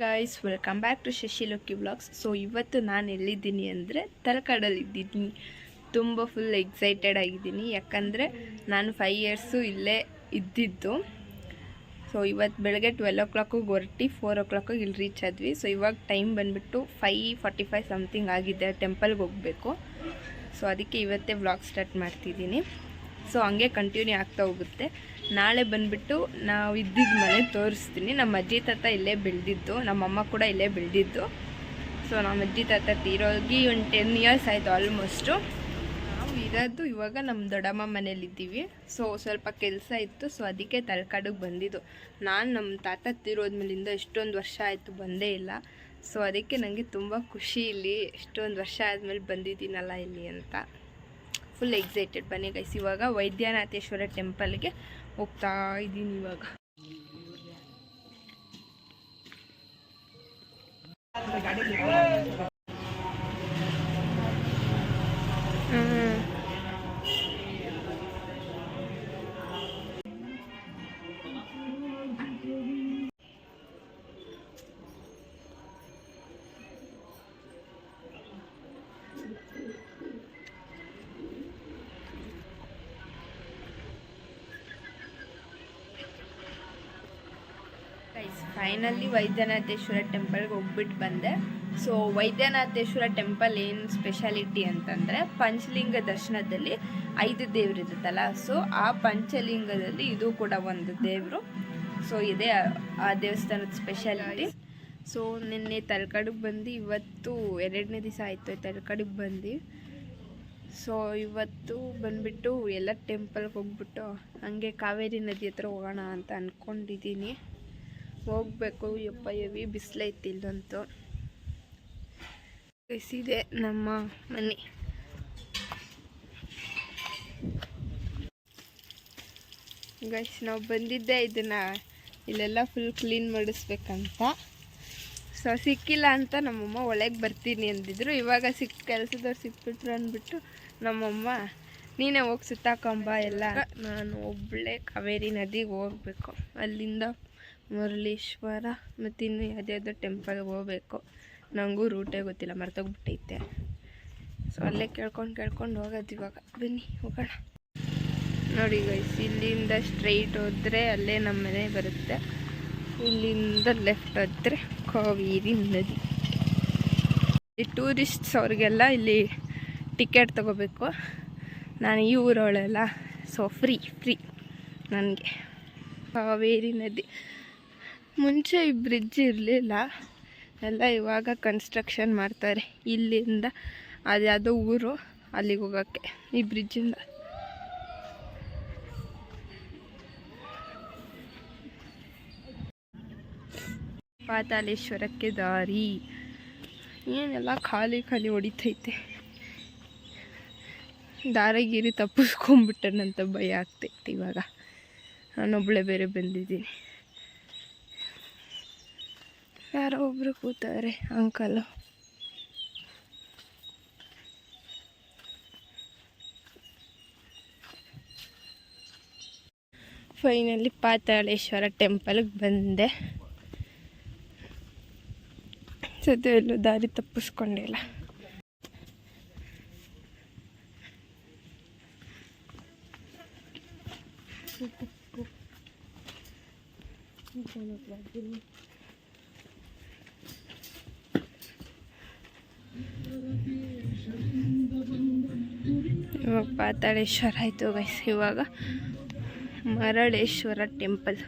Guys welcome back to Shashi Lucky vlogs. So ಇವತ್ತು ನಾನು ಎಲ್ಲಿದ್ದೀನಿ ಅಂದರೆ ತಲಕಾಡಲ್ಲಿದ್ದೀನಿ. ತುಂಬ ಫುಲ್ ಎಕ್ಸೈಟೆಡ್ ಆಗಿದ್ದೀನಿ, ಯಾಕಂದರೆ ನಾನು 5 ಇಯರ್ಸು ಇಲ್ಲೇ ಇದ್ದಿದ್ದು. ಸೊ ಇವತ್ತು ಬೆಳಗ್ಗೆ 12 o'clock ಹೊರಟಿ 4 o'clock ಇಲ್ಲಿ ರೀಚ್ ಆದ್ವಿ. ಸೊ ಇವಾಗ ಟೈಮ್ ಬಂದುಬಿಟ್ಟು 5:45 ಸಮಥಿಂಗ್ ಆಗಿದೆ. ಟೆಂಪಲ್ಗೆ ಹೋಗಬೇಕು. ಸೊ ಅದಕ್ಕೆ ಇವತ್ತೇ ವ್ಲಾಗ್ ಸ್ಟಾರ್ಟ್ ಮಾಡ್ತಿದ್ದೀನಿ. ಸೊ ಹಂಗೆ ಕಂಟಿನ್ಯೂ ಆಗ್ತಾ ಹೋಗುತ್ತೆ. ನಾಳೆ ಬಂದುಬಿಟ್ಟು ನಾವು ಇದ್ದಿದ್ದ ಮನೆ ತೋರಿಸ್ತೀನಿ. ನಮ್ಮ ಅಜ್ಜಿ ತಾತ ಇಲ್ಲೇ ಬೆಳೆದಿದ್ದು, ನಮ್ಮಮ್ಮ ಕೂಡ ಇಲ್ಲೇ ಬೆಳೆದಿದ್ದು. ಸೊ ನಮ್ಮ ಅಜ್ಜಿ ತಾತ ತೀರೋಗಿ ಒಂದು 10 years ಆಯಿತು ಆಲ್ಮೋಸ್ಟು. ನಾವು ಇರೋದು ಇವಾಗ ನಮ್ಮ ದೊಡ್ಡಮ್ಮ ಮನೇಲಿದ್ದೀವಿ. ಸೊ ಸ್ವಲ್ಪ ಕೆಲಸ ಇತ್ತು, ಸೊ ಅದಕ್ಕೆ ತಲಕಾಡಿಗೆ ಬಂದಿದ್ದು. ನಾನು ನಮ್ಮ ತಾತ ತೀರೋದ್ಮೇಲಿಂದ ಎಷ್ಟೊಂದು ವರ್ಷ ಆಯಿತು ಬಂದೇ ಇಲ್ಲ. ಸೊ ಅದಕ್ಕೆ ನನಗೆ ತುಂಬ ಖುಷಿ ಇಲ್ಲಿ ಎಷ್ಟೊಂದು ವರ್ಷ ಆದಮೇಲೆ ಬಂದಿದ್ದೀನಲ್ಲ ಇಲ್ಲಿ ಅಂತ. Full excited. ಬನ್ನಿ ಗೈಸ್, ಇವಾಗ ವೈದ್ಯನಾಥೇಶ್ವರ ಟೆಂಪಲ್ಗೆ ಹೋಗ್ತಾ ಇದ್ದೀನಿ ಇವಾಗ. ಫೈನಲಿ ವೈದ್ಯನಾಥೇಶ್ವರ ಟೆಂಪಲ್ಗೆ ಹೋಗ್ಬಿಟ್ಟು ಬಂದೆ. ಸೊ ವೈದ್ಯನಾಥೇಶ್ವರ ಟೆಂಪಲ್ ಏನು ಸ್ಪೆಷಾಲಿಟಿ ಅಂತಂದರೆ, ಪಂಚಲಿಂಗ ದರ್ಶನದಲ್ಲಿ 5 ದೇವ್ರು ಇರುತ್ತಲ್ಲ, ಸೊ ಆ ಪಂಚಲಿಂಗದಲ್ಲಿ ಇದು ಕೂಡ ಒಂದು ದೇವರು. ಸೊ ಇದೇ ಆ ದೇವಸ್ಥಾನದ ಸ್ಪೆಷಾಲಿಟಿ. ಸೊ ನಿನ್ನೆ ತಲಕಾಡಿಗೆ ಬಂದು ಇವತ್ತು 2ನೇ ದಿವಸ ಆಯಿತು ತಲಕಾಡಿಗೆ ಬಂದು. ಸೊ ಇವತ್ತು ಬಂದುಬಿಟ್ಟು ಎಲ್ಲ ಟೆಂಪಲ್ಗೆ ಹೋಗ್ಬಿಟ್ಟು ಹಂಗೆ ಕಾವೇರಿ ನದಿ ಹತ್ರ ಹೋಗೋಣ ಅಂತ ಅಂದ್ಕೊಂಡಿದ್ದೀನಿ. ಹೋಗ್ಬೇಕು. ಯಪ್ಪ ಹೆವಿ ಬಿಸಿಲೈತಿ ಇಲ್ಲಂತೂ. ಇದೆ ನಮ್ಮ ಮನೆ. ಗೈಸ್ ನಾವು ಬಂದಿದ್ದೆ ಇದನ್ನು ಇಲ್ಲೆಲ್ಲ ಫುಲ್ ಕ್ಲೀನ್ ಮಾಡಿಸ್ಬೇಕಂತ. ಸೊ ಸಿಕ್ಕಿಲ್ಲ ಅಂತ ನಮ್ಮಮ್ಮ ಒಳಗೆ ಬರ್ತೀನಿ ಅಂದಿದ್ರು. ಇವಾಗ ಕೆಲಸದವ್ರು ಸಿಕ್ಬಿಟ್ರು ಅಂದ್ಬಿಟ್ಟು ನಮ್ಮಮ್ಮ ನೀನೇ ಹೋಗಿ ಸುತ್ತಾಕೊಂಬ ಎಲ್ಲ. ನಾನು ಒಬ್ಬಳೇ ಕಾವೇರಿ ನದಿಗೆ ಹೋಗ್ಬೇಕು. ಅಲ್ಲಿಂದ ಮರಳೇಶ್ವರ ಮತ್ತು ಇನ್ನು ಯಾವುದ್ಯಾವುದೋ ಟೆಂಪಲ್ಗೆ ಹೋಗ್ಬೇಕು. ನನಗೂ ರೂಟೇ ಗೊತ್ತಿಲ್ಲ, ಮರ್ತೋಗ್ಬಿಟ್ಟೈತೆ. ಸೊ ಅಲ್ಲೇ ಕೇಳ್ಕೊಂಡು ಹೋಗೋದು ಇವಾಗ. ಬನ್ನಿ ಹೋಗೋಣ. ನೋಡಿ ಗೈಸ್, ಇಲ್ಲಿಂದ ಸ್ಟ್ರೈಟ್ ಹೋದರೆ ಅಲ್ಲೇ ನಮ್ಮ ಮನೆ ಬರುತ್ತೆ. ಇಲ್ಲಿಂದ ಲೆಫ್ಟ್ ಹೋದರೆ ಕಾವೇರಿ ನದಿ. ಈ ಟೂರಿಸ್ಟ್ಸ್ ಅವ್ರಿಗೆಲ್ಲ ಇಲ್ಲಿ ಟಿಕೆಟ್ ತೊಗೋಬೇಕು. ನಾನು ಈ ಊರವಳೆಲ್ಲ, ಸೊ ಫ್ರೀ ನನಗೆ. ಕಾವೇರಿ ನದಿ ಮುಂಚೆ ಈ ಬ್ರಿಡ್ಜ್ ಇರಲಿಲ್ಲ, ಎಲ್ಲ ಇವಾಗ ಕನ್ಸ್ಟ್ರಕ್ಷನ್ ಮಾಡ್ತಾರೆ. ಇಲ್ಲಿಂದ ಅದ್ಯಾವುದೋ ಊರು ಅಲ್ಲಿಗೆ ಹೋಗೋಕ್ಕೆ ಈ ಬ್ರಿಡ್ಜಿಂದ. ಪಾತಾಳೇಶ್ವರಕ್ಕೆ ದಾರಿ. ಏನೆಲ್ಲ ಖಾಲಿ ಹೊಡಿತೈತೆ. ದಾರಗಿರಿ ತಪ್ಪಿಸ್ಕೊಂಡ್ಬಿಟ್ಟನಂತ ಭಯ ಆಗ್ತೈತೆ ಇವಾಗ. ನಾನೊಬ್ಬಳೇ ಬೇರೆ ಬಂದಿದ್ದೀನಿ. ಯಾರೋ ಒಬ್ಬರು ಕೂತಾರೆ ಅಂಕಲು. ಫೈನಲಿ ಪಾತಾಳೇಶ್ವರ ಟೆಂಪಲ್ಗೆ ಬಂದೆ. ಸದ್ಯ ಎಲ್ಲೂ ದಾರಿ ತಪ್ಪಿಸ್ಕೊಂಡಿಲ್ಲ. ಇವಾಗ ಪಾತಾಳೇಶ್ವರ ಆಯಿತು ಗೈಸ್. ಇವಾಗ ಮರಳೇಶ್ವರ ಟೆಂಪಲ್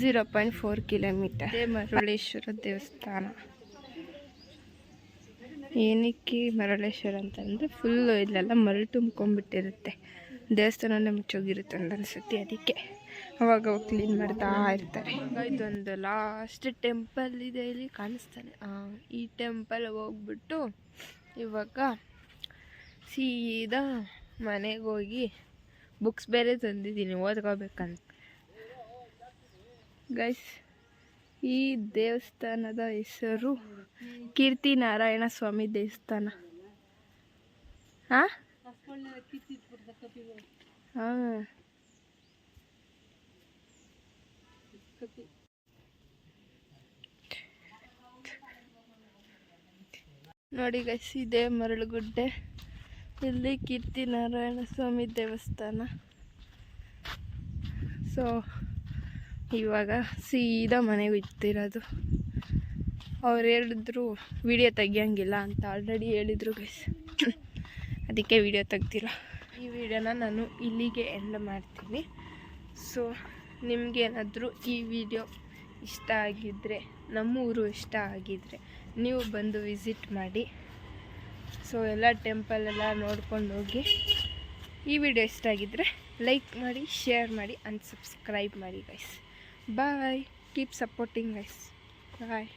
0.4 kilometer. ಮರಳೇಶ್ವರ ದೇವಸ್ಥಾನ. ಏನಕ್ಕೆ ಮರಳೇಶ್ವರ ಅಂತಂದರೆ ಫುಲ್ಲು ಇಲ್ಲೆಲ್ಲ ಮರಳು ತುಂಬ್ಕೊಂಡ್ಬಿಟ್ಟಿರುತ್ತೆ. ದೇವಸ್ಥಾನನೇ ಮುಚ್ಚೋಗಿರುತ್ತೆ ಅಂತ ಅನಿಸುತ್ತೆ. ಅದಕ್ಕೆ ಅವಾಗ ಕ್ಲೀನ್ ಮಾಡ್ತಾ ಇರ್ತಾರೆ. ಇದೊಂದು ಲಾಸ್ಟ್ ಟೆಂಪಲ್ ಇದೆ ಇಲ್ಲಿ ಕಾಣಿಸ್ತಾನೆ. ಈ ಟೆಂಪಲ್ ಹೋಗ್ಬಿಟ್ಟು ಇವಾಗ ಸೀದಾ ಮನೆಗೆ ಹೋಗಿ ಬುಕ್ಸ್ ಬೇರೆ ತಂದಿದ್ದೀನಿ ಓದ್ಕೋಬೇಕಂತ. ಗೈಸ್, ಈ ದೇವಸ್ಥಾನದ ಹೆಸರು ಕೀರ್ತಿ ನಾರಾಯಣ ಸ್ವಾಮಿ ದೇವಸ್ಥಾನ. ಹಾಂ ಹಾಂ ನೋಡಿ ಗೈಸ್, ಇದೇ ಮರಳುಗುಡ್ಡೆ. ಇಲ್ಲಿ ಕೀರ್ತಿ ನಾರಾಯಣ ಸ್ವಾಮಿ ದೇವಸ್ಥಾನ. ಸೊ ಇವಾಗ ಸೀದಾ ಮನೆಗೆ ಹೋಗ್ತಿರೋದು. ಅವ್ರು ಹೇಳಿದ್ರು ವಿಡಿಯೋ ತೆಗಿಯೋಂಗಿಲ್ಲ ಅಂತ ಆಲ್ರೆಡಿ ಹೇಳಿದರು ಗೈಸ್. ಅದಕ್ಕೆ ವಿಡಿಯೋ ತೆಗ್ದಿಲ್ಲ. ಈ ವಿಡಿಯೋನ ನಾನು ಇಲ್ಲಿಗೆ ಎಂಡ್ ಮಾಡ್ತೀನಿ. ಸೊ ನಿಮಗೇನಾದರೂ ಈ ವಿಡಿಯೋ ಇಷ್ಟ ಆಗಿದ್ದರೆ, ನಮ್ಮೂರು ಇಷ್ಟ ಆಗಿದ್ದರೆ ನೀವು ಬಂದು ವಿಸಿಟ್ ಮಾಡಿ. ಸೊ ಎಲ್ಲ ಟೆಂಪಲೆಲ್ಲ ನೋಡ್ಕೊಂಡು ಹೋಗಿ. ಈ ವಿಡಿಯೋ ಇಷ್ಟ ಆಗಿದ್ದರೆ ಲೈಕ್ ಮಾಡಿ, ಶೇರ್ ಮಾಡಿ ಆ್ಯಂಡ್ ಸಬ್ಸ್ಕ್ರೈಬ್ ಮಾಡಿ guys. Bye. Keep supporting guys. ಬಾಯ್.